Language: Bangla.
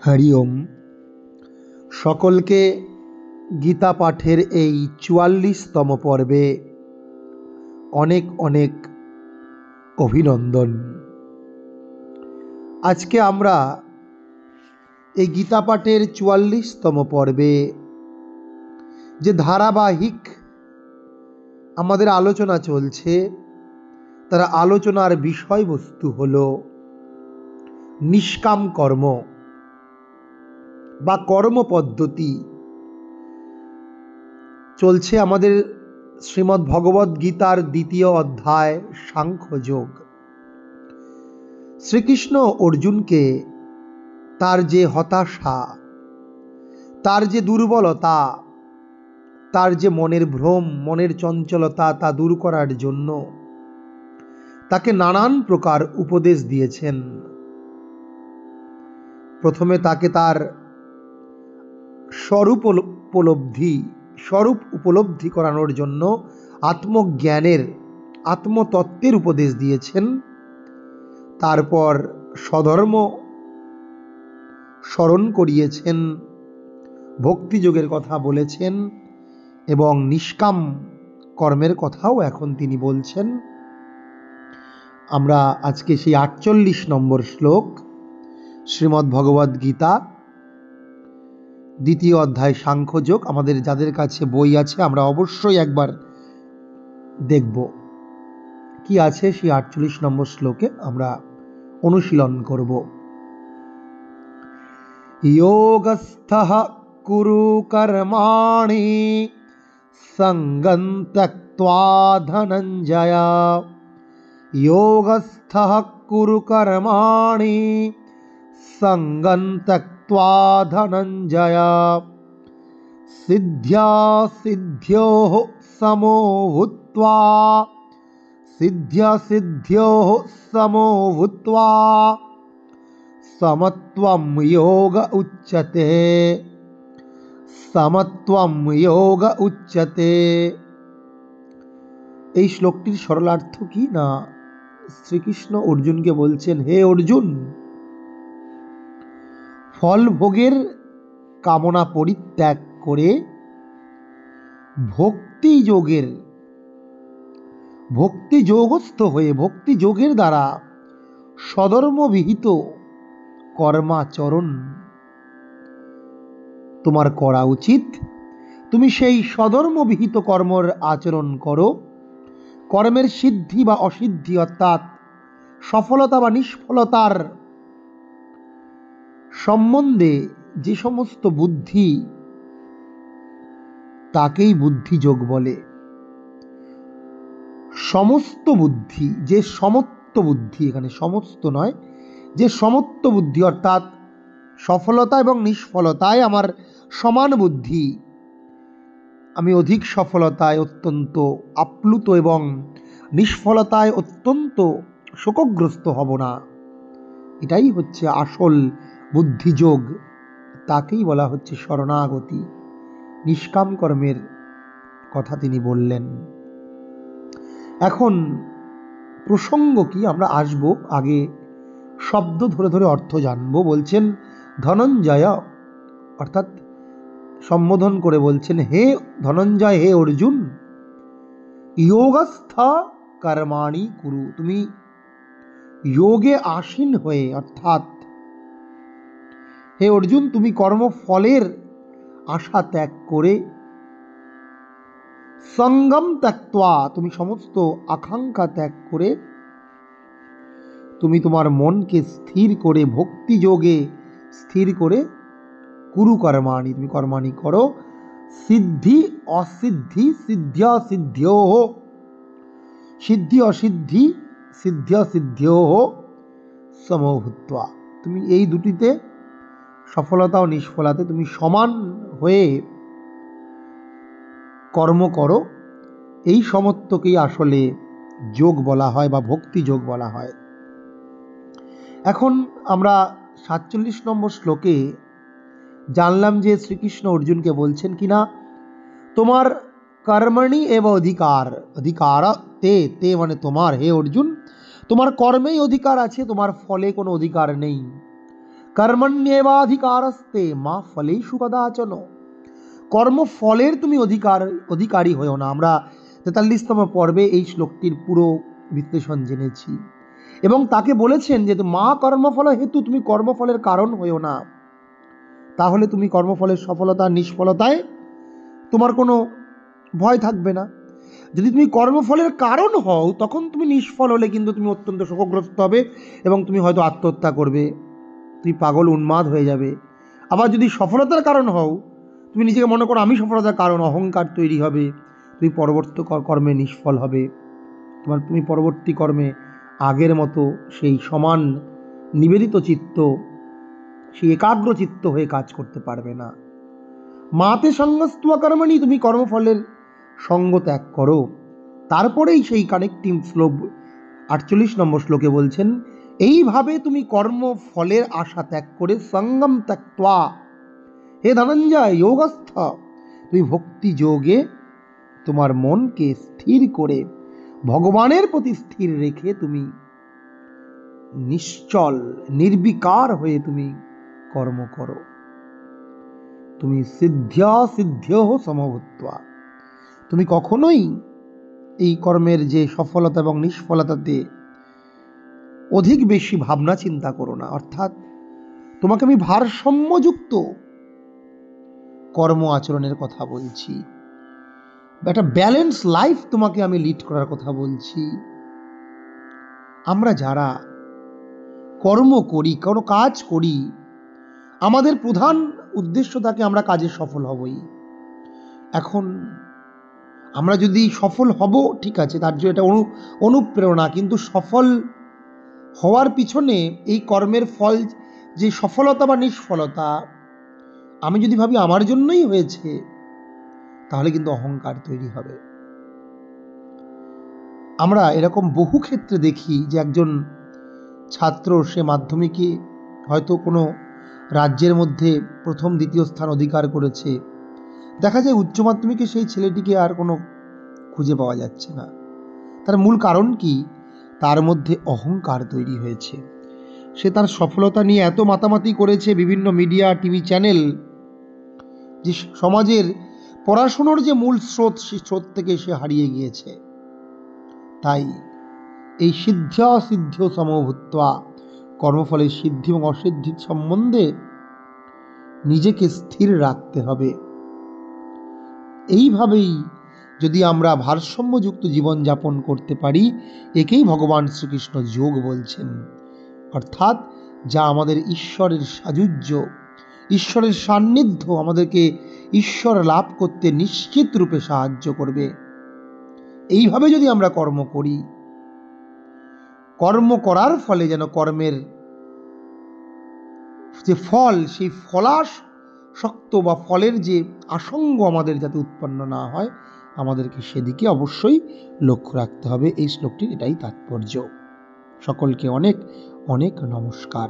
হরি ওম। সকলকে গীতা পাঠের এই ৪৪তম পর্বে অনেক অনেক অভিনন্দন। আজকে আমরা এই গীতা পাঠের ৪৪তম পর্বে যে ধারাবাহিক আমাদের আলোচনা চলছে, তার আলোচনার বিষয়বস্তু হল নিষ্কাম কর্ম বা কর্মপদ্ধতি। চলছে আমাদের শ্রীমদ্ ভগবদ্ গীতার ২য় অধ্যায় সাংখ্যযোগ। শ্রীকৃষ্ণ অর্জুনকে তার যে হতাশা, তার যে দুর্বলতা, তার যে মনের ভ্রম, মনের চঞ্চলতা, তা দূর করার জন্য তাকে নানান প্রকার উপদেশ দিয়েছেন। প্রথমে তাকে তার স্বরূপ উপলব্ধি করানোর জন্য আত্মজ্ঞানের, আত্মতত্ত্বের উপদেশ দিয়েছেন। তারপর স্বধর্ম স্মরণ করিয়েছেন, ভক্তিযোগের কথা বলেছেন এবং নিষ্কাম কর্মের কথাও এখন তিনি বলছেন। আমরা আজকে সেই ৪৮ নম্বর শ্লোক, শ্রীমদ্ ভগবদ্ গীতা ২য় অধ্যায় সাংখ্যযোগ। আমাদের যাদের কাছে বই আছে আমরা অবশ্যই একবার দেখব কি আছে সেই ৪৮ নম্বর শ্লোকে, আমরা অনুশীলন করব। যোগস্থঃ কুরু কর্মাণি সঙ্গং ত্যক্ত্বা ধনঞ্জয়। যোগস্থঃ কুরু কর্মাণি সঙ্গং ত্যক্ত্বা ধনঞ্জয়। সিদ্ধ্যা সিদ্ধ্যোঃ সমো ভূত্বা, সিদ্ধ্যা সিদ্ধ্যোঃ সমো ভূত্বা সমত্বম যোগ উচ্যতে, সমত্বম যোগ উচ্যতে। এই শ্লোকটির সরলার্থ কি না, শ্রীকৃষ্ণ অর্জুনকে বলছেন, হে অর্জুন, ফল ভোগের কামনা পরিত্যাগ করে ভক্তিযোগস্থ হয়ে ভক্তিযোগের দ্বারা সধর্মবিহিত কর্মাচরণ তোমার করা উচিত। তুমি সেই সধর্মবিহিত কর্মের আচরণ করো। কর্মের সিদ্ধি বা অসিদ্ধি, অর্থাৎ সফলতা বা নিষ্ফলতার সম্বন্ধে যে সমস্ত বুদ্ধি, তাকেই বুদ্ধিযোগ বলে। সমস্ত বুদ্ধি, যে সমত্ব বুদ্ধি, এখানে সমস্ত নয়, যে সমত্ব বুদ্ধি, অর্থাৎ সফলতা এবং নিষ্ফলতায় আমার সমান বুদ্ধি, আমি অধিক সফলতায় অত্যন্ত আপ্লুত এবং নিষ্ফলতায় অত্যন্ত শোকগ্রস্ত হব না, এটাই হচ্ছে আসল বুদ্ধিযোগ। তাকেই বলা হচ্ছে শরণাগতি। নিষ্কাম কর্মের কথা তিনি বললেন। এখন প্রসঙ্গ কি, আমরা আসব, আগে শব্দ ধরে ধরে অর্থ জানব। বলছেন ধনঞ্জয়, অর্থাৎ সম্বোধন করে বলছেন, হে ধনঞ্জয়, হে অর্জুন, যোগস্থ কর্মাণি কুরু, তুমি যোগে আসীন হয়ে, অর্থাৎ হে অর্জুন, তুমি কর্মফলের আশা ত্যাগ করে, সঙ্গম ত্যক্ত্বা, তুমি সমস্ত আকাঙ্ক্ষা ত্যাগ করে, তুমি তোমার মনকে স্থির করে, ভক্তিযোগে স্থির করে, কুরু কর্মাণি, তুমি কর্মাণি করো, সিদ্ধি অসিদ্ধি, সিদ্ধ্যা সিদ্ধ্যোঃ, সিদ্ধি অসিদ্ধি, সিদ্ধ্যা সিদ্ধ্যোঃ সমো ভূত্বা, তুমি এই দুটিতে, সফলতা ও নিষ্ফলতাতে তুমি সমান হয়ে কর্ম করো। এই সমত্বকেই আসলে যোগ বলা হয় বা ভক্তি যোগ বলা হয়। এখন আমরা ৪৭ নম্বর শ্লোকে জানলাম যে শ্রীকৃষ্ণ অর্জুনকে বলছেন কিনা, তোমার কর্মণি এব অধিকার, অধিকার তে, তে মানে তোমার, হে অর্জুন, তোমার কর্মেই অধিকার আছে, তোমার ফলে কোনো অধিকার নেই। কর্মণ্যেবাধিকারস্তে মা ফলেষু কদাচন। কর্মফলের তুমি অধিকারী হয়েও না। আমরা 43তম পর্বে এই শ্লোকটির পুরো বিশ্লেষণ জেনেছি এবং তাকে বলেছেন যে মা কর্মফল হেতু, তুমি কর্মফলের কারণ হয়েও না। তাহলে তুমি কর্মফলের সফলতা নিষ্ফলতায় তোমার কোনো ভয় থাকবে না। যদি তুমি কর্মফলের কারণ হও, তখন তুমি নিষ্ফল হলে কিন্তু তুমি অত্যন্ত শোকগ্রস্ত হবে এবং তুমি হয়তো আত্মহত্যা করবে, তুমি পাগল উন্মাদ হয়ে যাবে। আবার যদি সফলতার কারণ হও, তুমি নিজেকে মনে করো আমি সফলতার কারণ, অহংকার তৈরি হবে, তুমি পরবর্তী কর্মে নিষ্ফল হবে। তুমি পরবর্তী কর্মে আগের মতো সেই সমান নিবেদিত চিত্ত, সেই একাগ্র চিত্ত হয়ে কাজ করতে পারবে না। মাতে সঙ্গস্ত্বা কর্মণি, তুমি কর্মফলের সঙ্গ ত্যাগ করো। তারপরেই সেই কানেক্টিং শ্লোক 48 নম্বর শ্লোকে বলছেন, এইভাবে তুমি কর্মফলের আশা ত্যাগ করে সঙ্গম ত্যক্ত্বা, হে ধনঞ্জয় যোগস্থ, তুমি ভক্তি যোগে তোমার মনকে স্থির করে ভগবানের প্রতি স্থির রেখে তুমি নিশ্চল নির্বিকার হয়ে তুমি কর্ম করো। তুমি সিদ্ধ্যা সিদ্ধ্যো সমভূত্বা, তুমি কখনোই এই কর্মের যে সফলতা এবং নিষ্ফলতাতে অধিক বেশি ভাবনা চিন্তা করো না। অর্থাৎ তোমাকে আমি ভারসাম্যযুক্ত কর্ম আচরণের কথা বলছি, একটা ব্যালেন্স লাইফ তোমাকে আমি লিড করার কথা বলছি। আমরা যারা কর্ম করি, কোনো কাজ করি, আমাদের প্রধান উদ্দেশ্য থাকে আমরা কাজে সফল হবই। এখন আমরা যদি সফল হব, ঠিক আছে, তার জন্য এটা অনুপ্রেরণা, কিন্তু সফল হওয়ার পিছনে এই কর্মের ফল যে সফলতা বা নিষ্ফলতা, আমি যদি ভাবি আমার জন্যই হয়েছে, তাহলে কিন্তু অহংকার তৈরি হবে। আমরা এরকম বহু ক্ষেত্রে দেখি যে একজন ছাত্র, সে মাধ্যমিকে হয়তো কোনো রাজ্যের মধ্যে প্রথম দ্বিতীয় স্থান অধিকার করেছে, দেখা যায় উচ্চ মাধ্যমিকে সেই ছেলেটিকে আর কোনো খুঁজে পাওয়া যাচ্ছে না। তার মূল কারণ কি? তার মধ্যে অহংকার তৈরি হয়েছে। সে তার সফলতা নিয়ে এত মাতামাতি করেছে, বিভিন্ন মিডিয়া, টিভি চ্যানেল, যে সমাজের পড়াশুনোর যে মূল স্রোত, সেই স্রোত থেকে সে হারিয়ে গিয়েছে। তাই এই সিদ্ধা সিদ্ধ সমভূত্বা, কর্মফলের সিদ্ধি এবং অসিদ্ধির সম্বন্ধে নিজেকে স্থির রাখতে হবে। এইভাবেই যদি আমরা ভারসাম্যযুক্ত জীবনযাপন করতে পারি, একেই ভগবান শ্রীকৃষ্ণ যোগ বলছেন। অর্থাৎ যা আমাদের ঈশ্বরের সাযুজ্য, ঈশ্বরের সান্নিধ্য, আমাদেরকে ঈশ্বর লাভ করতে নিশ্চিত রূপে সাহায্য করবে। এইভাবে যদি আমরা কর্ম করি, কর্ম করার ফলে যেন কর্মের যে ফল, সেই ফলাসক্ত বা ফলের যে আসঙ্গ আমাদের যাতে উৎপন্ন না হয়, আমাদেরকে সেদিকে অবশ্যই লক্ষ্য রাখতে হবে। এই শ্লোকটির এটাই তাৎপর্য। সকলকে অনেক অনেক নমস্কার।